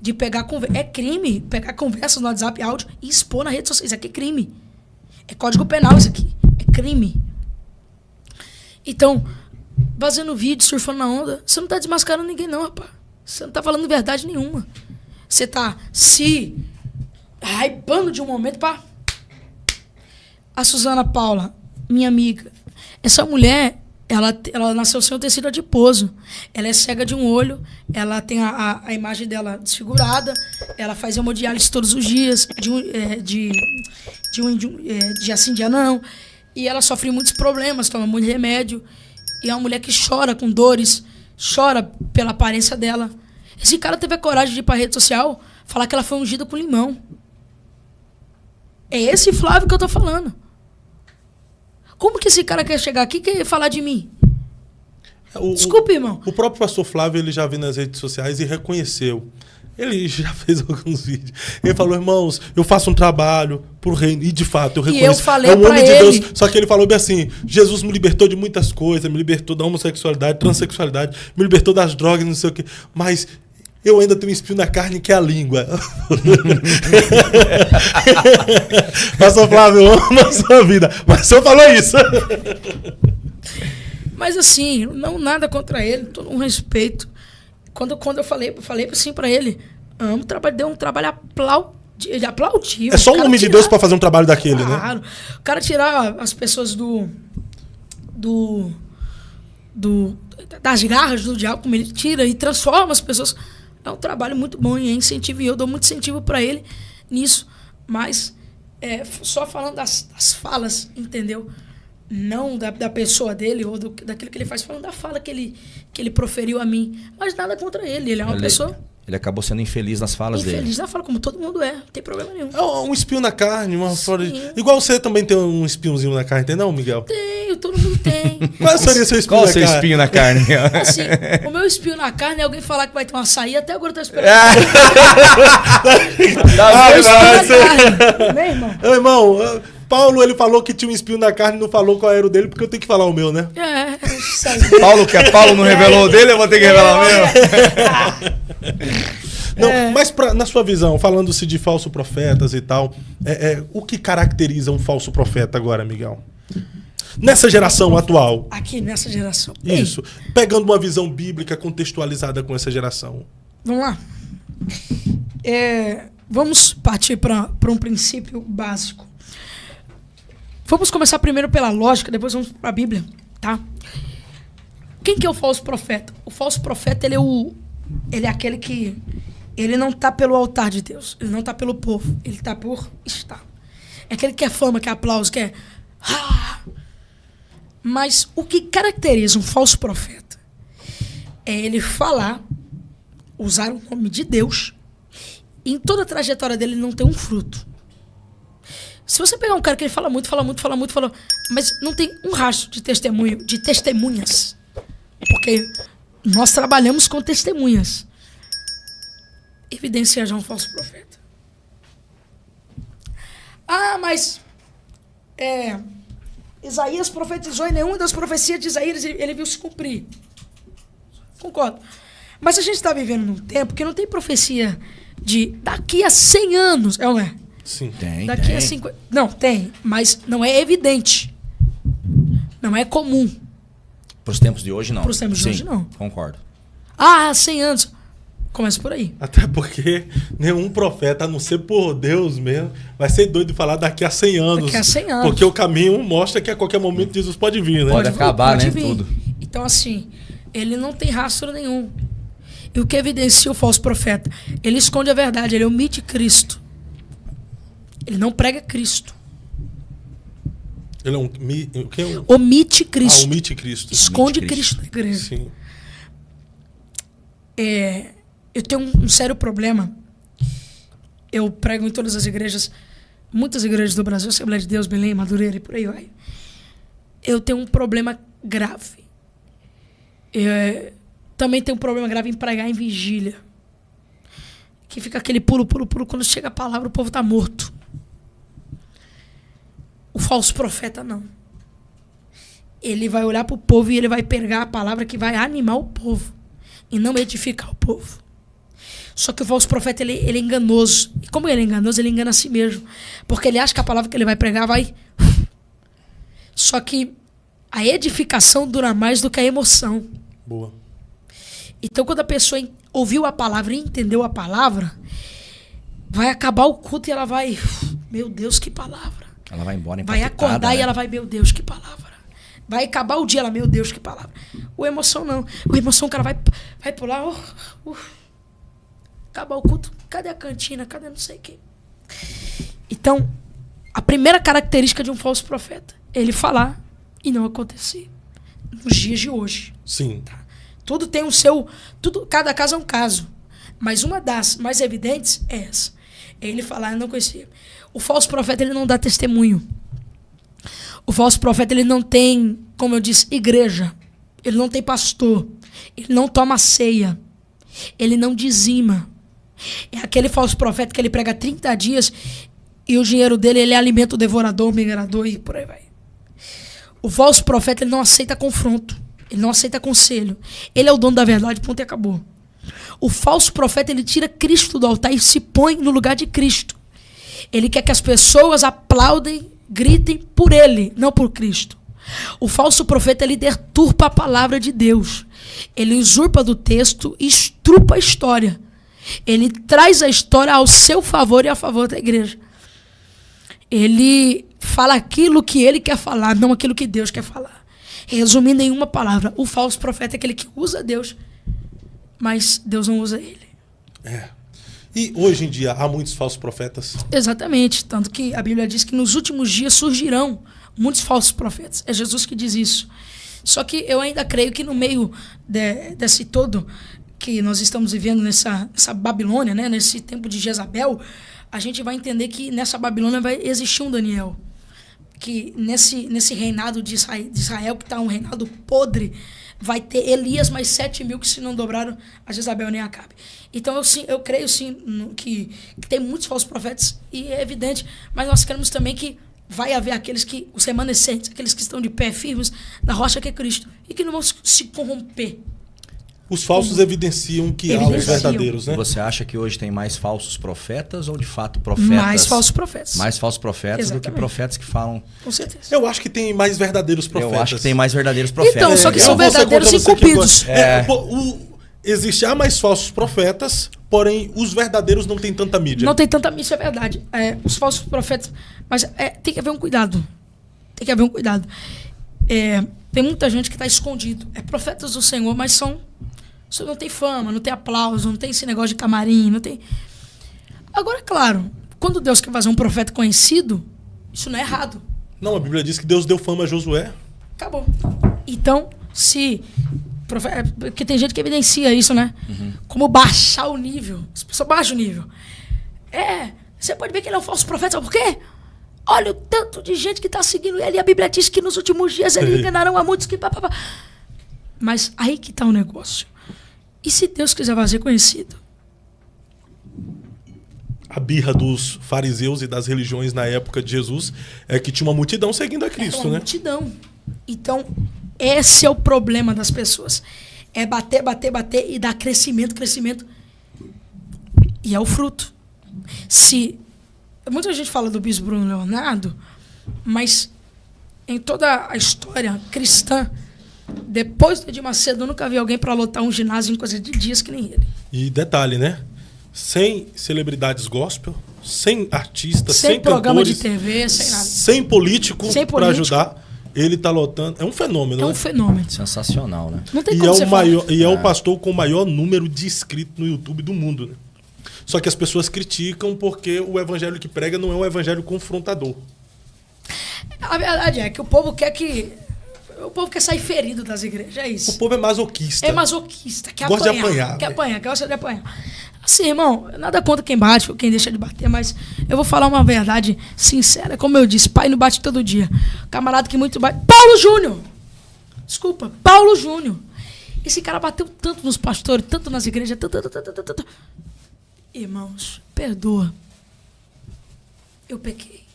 de pegar conversa. É crime pegar conversas no WhatsApp, áudio e expor na rede social. Isso aqui é crime. É código penal isso aqui. É crime. Então, fazendo vídeo, surfando na onda, você não tá desmascarando ninguém não, rapaz. Você não tá falando verdade nenhuma. Você tá se hypando de um momento pra... A Suzana Paula, minha amiga, essa mulher, ela nasceu sem o tecido adiposo. Ela é cega de um olho, ela tem a imagem dela desfigurada, ela faz hemodiálise todos os dias, de assim, dia não. E ela sofre muitos problemas, toma muito remédio. E é uma mulher que chora com dores, chora pela aparência dela. Esse cara teve a coragem de ir pra rede social falar que ela foi ungida com limão. É esse Flávio que eu tô falando. Como que esse cara quer chegar aqui e quer falar de mim? Desculpa, irmão. O próprio pastor Flávio, ele já viu nas redes sociais e reconheceu. Ele já fez alguns vídeos. Ele falou, irmãos, eu faço um trabalho pro reino. E de fato, eu reconheço. E eu falei é um homem pra de ele. Deus. Só que ele falou bem assim, Jesus me libertou de muitas coisas, me libertou da homossexualidade, transexualidade, me libertou das drogas, não sei o quê. Mas eu ainda tenho um espinho na carne que é a língua. Pastor Flávio, eu amo a sua vida. Mas o senhor falou isso. Mas assim, não nada contra ele, todo um respeito. Quando eu falei assim pra ele, amo o trabalho, deu um trabalho aplaudivo. É só um homem de Deus pra fazer um trabalho daquele, claro, né? O cara tirar as pessoas das garras do diabo, como ele tira e transforma as pessoas. É um trabalho muito bom e é incentivo. E eu dou muito incentivo pra ele nisso. Mas só falando das falas, entendeu? Não da pessoa dele ou daquilo que ele faz, falando da fala que ele proferiu a mim. Mas nada contra ele. Ele é uma pessoa... Ele acabou sendo infeliz nas falas dele. Infeliz na fala, como todo mundo é. Não tem problema nenhum. É um espinho na carne. Igual você também tem um espinhozinho na carne, tem não, Miguel? Tenho, todo mundo tem. Qual seria seu espinho Qual na o seu carne? espinho na carne? Assim, o meu espinho na carne é alguém falar que vai ter um açaí, até agora eu tô esperando. Meu espinho na carne. Meu irmão. Irmão, Paulo, ele falou que tinha um espinho na carne e não falou qual era o dele, porque eu tenho que falar o meu, né? Isso aí. Paulo não revelou o dele, eu vou ter que revelar o meu. Não, mas na sua visão, falando-se de falsos profetas e tal, o que caracteriza um falso profeta agora, Miguel? Nessa geração atual. Aqui, nessa geração. Isso. Pegando uma visão bíblica contextualizada com essa geração. Vamos lá. Vamos partir para um princípio básico. Vamos começar primeiro pela lógica, depois vamos para a Bíblia, tá? Quem que é o falso profeta? O falso profeta, ele é aquele que... Ele não tá pelo altar de Deus. Ele não tá pelo povo. Ele tá por estar. É aquele que quer fama, quer aplauso, quer... Mas o que caracteriza um falso profeta é ele falar, usar o nome de Deus, e em toda a trajetória dele ele não tem um fruto. Se você pegar um cara que ele fala muito, mas não tem um rastro de testemunho, de testemunhas, porque nós trabalhamos com testemunhas, evidencia já um falso profeta. Mas Isaías profetizou e nenhuma das profecias de Isaías ele viu se cumprir. Concordo. Mas a gente está vivendo num tempo que não tem profecia de daqui a 100 anos, não é? Sim. Tem. A 50... Não, tem, mas não é evidente. Não é comum. Para os tempos de hoje, não. Para os tempos de hoje, não. Concordo. 100 anos. Começa por aí. Até porque nenhum profeta, a não ser por Deus mesmo, vai ser doido de falar daqui a 100 anos. Daqui a 100 anos. Porque o caminho mostra que a qualquer momento Jesus pode vir, né? Pode acabar, né? Vir. Tudo. Então, assim, ele não tem rastro nenhum. E o que evidencia o falso profeta? Ele esconde a verdade, ele omite Cristo. Ele não prega Cristo. Ele é um... Omite Cristo. Omite Cristo. Esconde Omite Cristo na igreja. Sim. Eu tenho um sério problema. Eu prego em todas as igrejas, muitas igrejas do Brasil, Assembleia de Deus, Belém, Madureira e por aí vai. Eu tenho um problema grave. Também tenho um problema grave em pregar em vigília. Que fica aquele pulo, quando chega a palavra o povo está morto. O falso profeta não. Ele vai olhar para o povo e ele vai pegar a palavra que vai animar o povo e não edificar o povo. Só que o falso profeta, ele é enganoso. E como ele é enganoso, ele engana a si mesmo. Porque ele acha que a palavra que ele vai pregar vai... Só que a edificação dura mais do que a emoção. Boa. Então, quando a pessoa ouviu a palavra e entendeu a palavra, vai acabar o culto e ela vai... Meu Deus, que palavra. Ela vai embora Vai empaquetada, acordar né? e ela vai... Meu Deus, que palavra. Vai acabar o dia, ela... Meu Deus, que palavra. O emoção não. O emoção, o cara vai pular... Acabar o culto. Cadê a cantina? Cadê não sei quem? Então, a primeira característica de um falso profeta é ele falar e não acontecer. Nos dias de hoje. Sim. Tudo tem o seu... Cada caso é um caso. Mas uma das mais evidentes é essa. É ele falar, eu não conhecia. O falso profeta, ele não dá testemunho. O falso profeta, ele não tem, como eu disse, igreja. Ele não tem pastor. Ele não toma ceia. Ele não dizima. É aquele falso profeta que ele prega 30 dias e o dinheiro dele, ele alimenta o devorador, o migrador e por aí vai. O falso profeta, ele não aceita confronto. Ele não aceita conselho. Ele é o dono da verdade, ponto e acabou. O falso profeta, ele tira Cristo do altar e se põe no lugar de Cristo. Ele quer que as pessoas aplaudem, gritem por ele, não por Cristo. O falso profeta, ele deturpa a palavra de Deus. Ele usurpa do texto e estrupa a história. Ele traz a história ao seu favor e a favor da igreja. Ele fala aquilo que ele quer falar, não aquilo que Deus quer falar. Resumindo em uma palavra, o falso profeta é aquele que usa Deus, mas Deus não usa ele. É. E hoje em dia há muitos falsos profetas? Exatamente. Tanto que a Bíblia diz que nos últimos dias surgirão muitos falsos profetas. É Jesus que diz isso. Só que eu ainda creio que no meio desse todo que nós estamos vivendo nessa Babilônia, né, nesse tempo de Jezabel, a gente vai entender que nessa Babilônia vai existir um Daniel. Que nesse reinado de Israel, que está um reinado podre, vai ter Elias mais 7.000 que se não dobraram a Jezabel nem a Acabe. Então eu creio sim que tem muitos falsos profetas e é evidente, mas nós cremos também que vai haver os remanescentes, aqueles que estão de pé firmes na rocha que é Cristo e que não vão se corromper. Os falsos evidenciam que há os verdadeiros, né? Você acha que hoje tem mais falsos profetas ou de fato profetas? Mais falsos profetas. Mais falsos profetas Exatamente. do que profetas que falam. Com certeza. Eu acho que tem mais verdadeiros profetas. Eu acho que tem mais verdadeiros profetas. Então, só que Eu são vou ser verdadeiros contra você que incumbidos. Existe há mais falsos profetas, porém os verdadeiros não têm tanta mídia. Não tem tanta mídia, é verdade. Os falsos profetas. Mas tem que haver um cuidado. Tem que haver um cuidado. Tem muita gente que está escondido. É profetas do Senhor, mas isso não tem fama, não tem aplauso, não tem esse negócio de camarim, não tem... Agora, claro, quando Deus quer fazer um profeta conhecido, isso não é errado. Não, a Bíblia diz que Deus deu fama a Josué. Acabou. Então, porque tem gente que evidencia isso, né? Uhum. Como baixar o nível. As pessoas baixam o nível. Você pode ver que ele é um falso profeta, sabe por quê? Olha o tanto de gente que está seguindo ele. E a Bíblia diz que nos últimos dias ele enganarão a muitos que... Mas aí que está o negócio. E se Deus quiser fazer conhecido? A birra dos fariseus e das religiões na época de Jesus é que tinha uma multidão seguindo a Cristo, né? Multidão. Então, esse é o problema das pessoas. É bater, bater, bater e dar crescimento, crescimento. E é o fruto. Muita gente fala do bispo Bruno Leonardo, mas em toda a história cristã, depois do Edir Macedo, eu nunca vi alguém para lotar um ginásio em coisa de dias que nem ele. E detalhe, né? Sem celebridades gospel, sem artistas, sem programa cantores, de TV, sem nada. Sem político para ajudar. Ele tá lotando. É um fenômeno, né? É um fenômeno. Sensacional, né? Não tem como você falar. E é o pastor com o maior número de inscritos no YouTube do mundo, né? Só que as pessoas criticam porque o evangelho que prega não é um evangelho confrontador. A verdade é que o povo quer sair ferido das igrejas, é isso. O povo é masoquista. É masoquista, quer gosta apanhar. De apanhar. Quer apanhar, quer gosta de apanhar. Assim, irmão, nada contra quem bate ou quem deixa de bater, mas eu vou falar uma verdade sincera. Como eu disse, pai não bate todo dia. Camarada que muito bate... Paulo Júnior! Desculpa, Paulo Júnior. Esse cara bateu tanto nos pastores, tanto nas igrejas, tanto. Irmãos, perdoa. Eu pequei.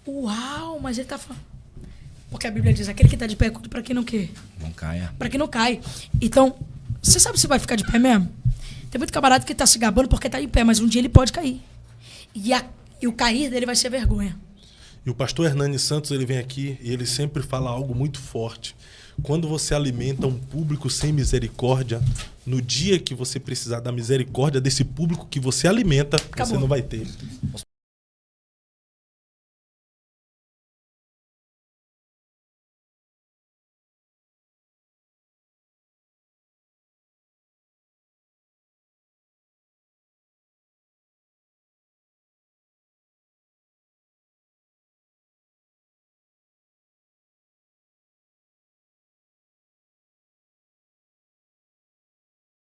Uau, mas ele tá falando. Porque a Bíblia diz, aquele que tá de pé, para quem não quer. Não caia. Para quem não cai. Então, Você sabe se vai ficar de pé mesmo? Tem muito camarada que tá se gabando porque tá em pé, mas um dia ele pode cair. E o cair dele vai ser vergonha. E o pastor Hernani Santos, ele vem aqui e ele sempre fala algo muito forte. Quando você alimenta um público sem misericórdia, no dia que você precisar da misericórdia desse público que você alimenta, Acabou. você não vai ter.